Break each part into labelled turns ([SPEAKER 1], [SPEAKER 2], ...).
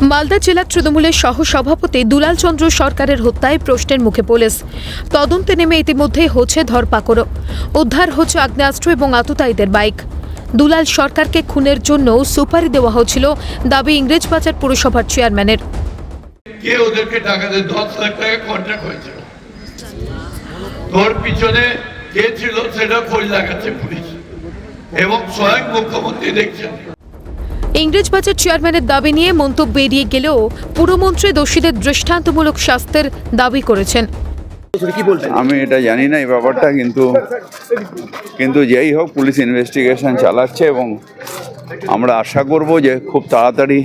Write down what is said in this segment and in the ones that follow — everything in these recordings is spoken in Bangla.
[SPEAKER 1] মালদা জেলা তৃণমূলের সহসভাপতি দুলাল চন্দ্র সরকারের হত্যায় প্রশ্নের মুখে পুলিশ। তদন্তে নেমে ইতিমধ্যেই হচ্ছে ধরপাকড়। উদ্ধার হচ্ছে আগ্নেয়াস্ত্র এবং আততায়ীদের বাইক। দুলাল সরকারকে খুনের জন্য সুপারি দেওয়া হয়েছিল দাবি ইংরেজবাজার পুরসভার চেয়ারম্যানের।
[SPEAKER 2] কে ওদেরকে টাকা দিয়ে 10 লাখ টাকা কন্ট্রাক্ট হয়েছিল, তোর পিছনে কে ছিল সেটা খোঁজ লাগাচ্ছে পুলিশ এবং স্বয়ং মুখ্যমন্ত্রী দেখছেন।
[SPEAKER 1] ইংরেজবাজার চেয়ারম্যানের দাবি নিয়ে মন্তব্য এড়িয়ে গেলেও পুরমন্ত্রী দোষীদের দৃষ্টান্তমূলক শাস্তির দাবি করেছেন।
[SPEAKER 3] আমি এটা জানি না এই ব্যাপারটা, কিন্তু যেই হোক পুলিশ ইনভেস্টিগেশন চালাচ্ছে এবং আমরা আশা করব যে খুব তাড়াতাড়ি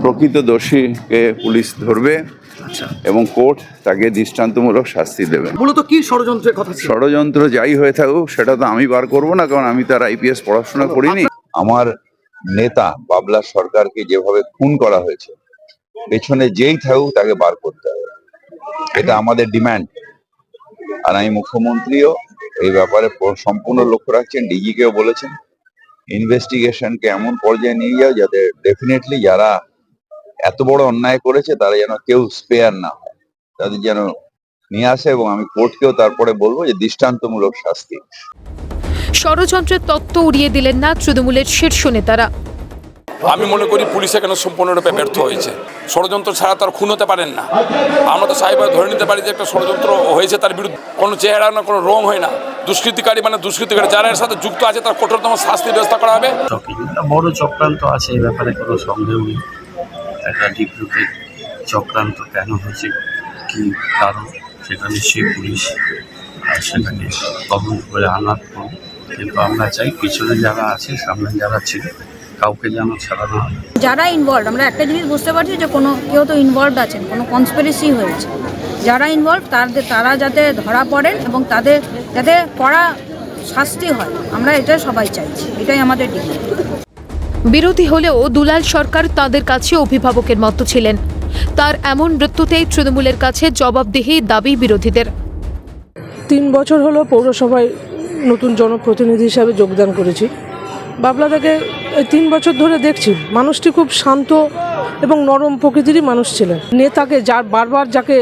[SPEAKER 3] প্রকৃত দোষীকে পুলিশ ধরবে এবং কোর্ট তাকে দৃষ্টান্তমূলক শাস্তি দেবে।
[SPEAKER 4] মূলত কি ষড়যন্ত্রের কথা?
[SPEAKER 3] ষড়যন্ত্র যাই হয়ে থাকুক সেটা তো আমি বার করব না, কারণ আমি তার আইপিএস পড়াশোনা করিনি। আমার নেতা বাবলা সরকারকে যেভাবে খুন করা হয়েছে, পেছনে যেই থাকুক তাকে বার করতে হবে, এটা আমাদের ডিমান্ড। আর আমি মুখ্যমন্ত্রীও এই ব্যাপারে সম্পূর্ণ লক্ষ্য রাখছেন, ডিজিকেও বলেছেন ইনভেস্টিগেশনকে এমন পর্যায়ে নিয়ে যাও যাতে ডেফিনেটলি যারা এত বড় অন্যায় করেছে তারা যেন কেউ স্পেয়ার না হয়, তাদের যেন নিয়ে আসে এবং আমি কোর্টকেও তারপরে বলবো যে দৃষ্টান্তমূলক শাস্তি।
[SPEAKER 1] ষড়যন্ত্রের তত্ত্ব উড়িয়ে দিলেন না তৃণমূলের শীর্ষ নেতারা।
[SPEAKER 5] আমি মনে করি পুলিশ এখানে সম্পূর্ণরূপে ব্যর্থ হয়েছে। ষড়যন্ত্র ছাড়া তার খুন হতে পারেন না। আমরা তো সাহেবভাবে ধরে নিতে পারি যে একটা ষড়যন্ত্র হয়েছে, তার বিরুদ্ধে কোনো চেহারা না, কোনো রং হয় না। দুষ্কৃতিকারী মানে দুষ্কৃতিকারী, যারা এর সাথে যুক্ত আছে তার কঠোরতম শাস্তির ব্যবস্থা করা হবে।
[SPEAKER 6] বড় চক্রান্ত আছে এই ব্যাপারে, কোনো সন্দেহ নেই। একটা ডিপ্লুটেড চক্রান্ত কেন হয়েছে, কি কারণ, সেটা নিশ্চয়ই পুলিশ সেটাকে তদন্ত করে আনার পর। কিন্তু আমরা চাই পিছনে যারা আছে, সামনে যারা ছিল, কাউকে যেন ছাড়া না হয়।
[SPEAKER 7] যারা ইনভলভ, আমরা একটা জিনিস বুঝতে পারছি যে কোনো কেউ তো ইনভলভড আছেন, কোনো কনস্পিরেসি হয়েছে। যারা ইনভলভ তারা যাতে ধরা পড়েন এবং তাদের যাতে কড়া শাস্তি হয়, আমরা এটা সবাই চাইছি, এটাই আমাদের ডিমান্ড।
[SPEAKER 1] বিরোধী হলেও দুলাল সরকার তাদের কাছে অভিভাবকের মতো ছিলেন। তার এমন মৃত্যুতেই তৃণমূলের কাছে জবাবদিহি দাবি বিরোধীদের।
[SPEAKER 8] 3 বছর হলো পৌরসভায় নতুন জনপ্রতিনিধি হিসাবে যোগদান করেছি। বাবলাদাকে 3 বছর ধরে দেখছি, মানুষটি খুব শান্ত এবং নরম প্রকৃতিরই মানুষ ছিলেন। নেতাকে বারবার যাকে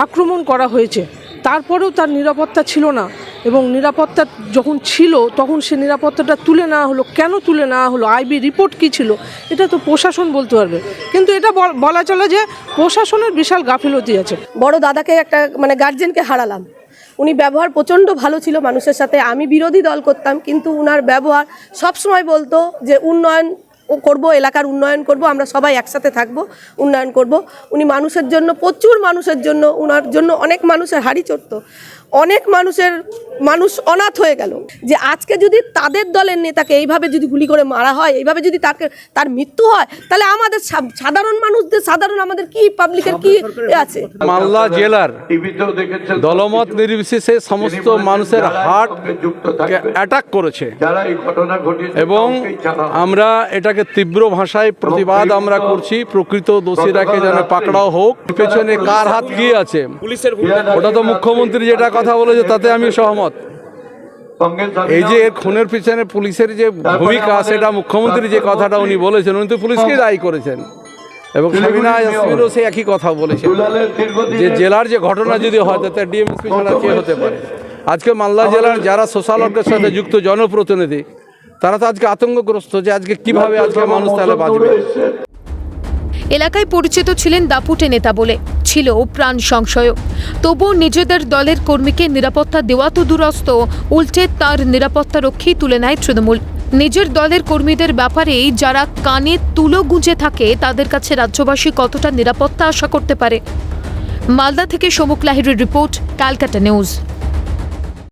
[SPEAKER 8] আক্রমণ করা হয়েছে, তারপরেও তার নিরাপত্তা ছিল না, এবং নিরাপত্তা যখন ছিল তখন সে নিরাপত্তাটা তুলে নেওয়া হলো। কেন তুলে নেওয়া হলো, আইবি রিপোর্ট কী ছিল, এটা তো প্রশাসন বলতে পারবে। কিন্তু এটা বলা চলে যে প্রশাসনের বিশাল গাফিলতি আছে।
[SPEAKER 9] বড় দাদাকে একটা গার্জেনকে হারালাম। উনি ব্যবহার প্রচণ্ড ভালো ছিল মানুষের সাথে। আমি বিরোধী দল করতাম, কিন্তু উনার ব্যবহার সবসময় বলতো যে উন্নয়ন করব, এলাকার উন্নয়ন করব, আমরা সবাই একসাথে থাকব, উন্নয়ন করব। উনি মানুষের জন্য, প্রচুর মানুষের জন্য, উনার জন্য অনেক মানুষের হাড়ি চড়তো, অনেক মানুষ অনাথ হয়ে গেল। যে আজকে যদি তাদের দলের নেতাকে এইভাবে যদি গুলি করে মারা হয়, এইভাবে যদি তার মৃত্যু হয়, তাহলে আমাদের সাধারণ মানুষদের, আমাদের কি পাবলিকের কি আছে?
[SPEAKER 10] মালদা জেলার দলমত নির্বিশেষে সমস্ত মানুষের হার্ট অ্যাটাক করেছে এবং আমরা এটাকে তীব্র ভাষায় প্রতিবাদ আমরা করছি। প্রকৃত দোষীরাকে যেন পাকড়াও হোক। পেছনে কার হাত গিয়ে আছে ওটা তো মুখ্যমন্ত্রী যেটা কথা বলেছে তাতে আমি সহমত। এই যে খুনের পিছনে পুলিশের যে ভূমিকা, সেটা মুখ্যমন্ত্রী যে কথাটা উনি বলেছেন, উনি তো পুলিশকে দায়ী করেছেন। এবং সাবিনা ইয়াসমিনও সে একই কথা বলেছেন যে জেলার যে ঘটনা যদি হয় তাতে ডিএমএসপি ছাড়া কে হতে পারে। আজকে মালদা জেলার যারা সোশ্যাল ওয়ার্কের সাথে যুক্ত জনপ্রতিনিধি, তারা তো আজকে আতঙ্কগ্রস্ত যে আজকে কিভাবে আজকে মানুষ তাহলে বাঁচবে।
[SPEAKER 1] এলাকায় পরিচিত ছিলেন দাপুটে নেতা বলে, ছিল প্রাণ সংশয়। তবুও নিজেদের দলের কর্মীকে নিরাপত্তা দেওয়া তো দূরস্থ, উল্টে তার নিরাপত্তা রক্ষী তুলে নেয় তৃণমূল। নিজের দলের কর্মীদের ব্যাপারে যারা কানে তুলো গুঁজে থাকে, তাদের কাছে রাজ্যবাসী কতটা নিরাপত্তা আশা করতে পারে? মালদা থেকে সমুক লাহিড়ির রিপোর্ট, ক্যালকাটা নিউজ।